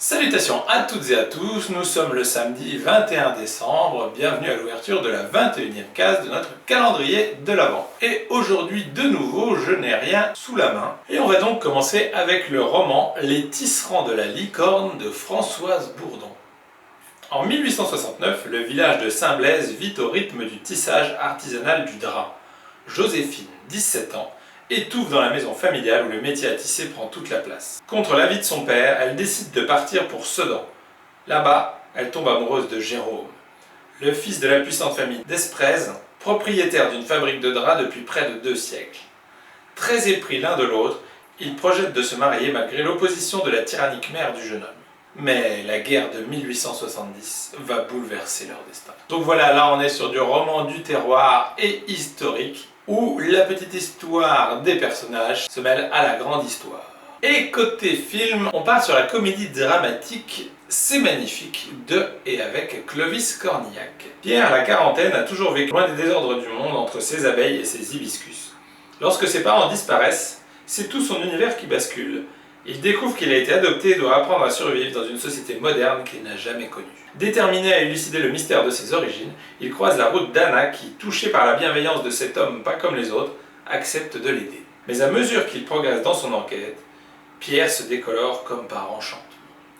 Salutations à toutes et à tous, nous sommes le samedi 21 décembre, bienvenue à l'ouverture de la 21e case de notre calendrier de l'Avent. Et aujourd'hui, de nouveau, je n'ai rien sous la main. Et on va donc commencer avec le roman Les tisserands de la licorne de Françoise Bourdon. En 1869, le village de Saint-Blaise vit au rythme du tissage artisanal du drap. Joséphine, 17 ans, étouffe dans la maison familiale où le métier à tisser prend toute la place. Contre l'avis de son père, elle décide de partir pour Sedan. Là-bas, elle tombe amoureuse de Jérôme, le fils de la puissante famille d'Esprèze, propriétaire d'une fabrique de draps depuis près de 2 siècles. Très épris l'un de l'autre, ils projettent de se marier malgré l'opposition de la tyrannique mère du jeune homme. Mais la guerre de 1870 va bouleverser leur destin. Donc voilà, là on est sur du roman du terroir et historique, où la petite histoire des personnages se mêle à la grande histoire. Et côté film, on part sur la comédie dramatique C'est magnifique de et avec Clovis Cornillac. Pierre, à la quarantaine, a toujours vécu loin des désordres du monde entre ses abeilles et ses hibiscus. Lorsque ses parents disparaissent, c'est tout son univers qui bascule. Il découvre qu'il a été adopté et doit apprendre à survivre dans une société moderne qu'il n'a jamais connue. Déterminé à élucider le mystère de ses origines, il croise la route d'Anna qui, touchée par la bienveillance de cet homme pas comme les autres, accepte de l'aider. Mais à mesure qu'il progresse dans son enquête, Pierre se décolore comme par enchantement.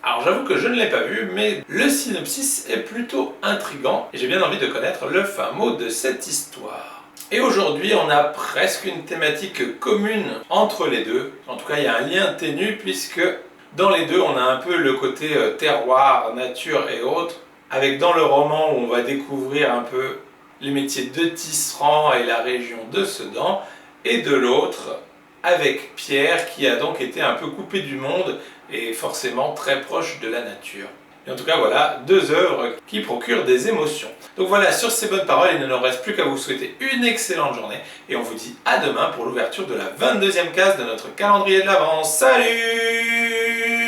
Alors j'avoue que je ne l'ai pas vu, mais le synopsis est plutôt intriguant et j'ai bien envie de connaître le fin mot de cette histoire. Et aujourd'hui, on a presque une thématique commune entre les deux. En tout cas, il y a un lien ténu puisque dans les deux, on a un peu le côté terroir, nature et autres, avec dans le roman où on va découvrir un peu les métiers de tisserand et la région de Sedan, et de l'autre, avec Pierre qui a donc été un peu coupé du monde et forcément très proche de la nature. Et en tout cas, voilà, 2 œuvres qui procurent des émotions. Donc voilà, sur ces bonnes paroles, il ne nous reste plus qu'à vous souhaiter une excellente journée. Et on vous dit à demain pour l'ouverture de la 22e case de notre calendrier de l'Avent. Salut!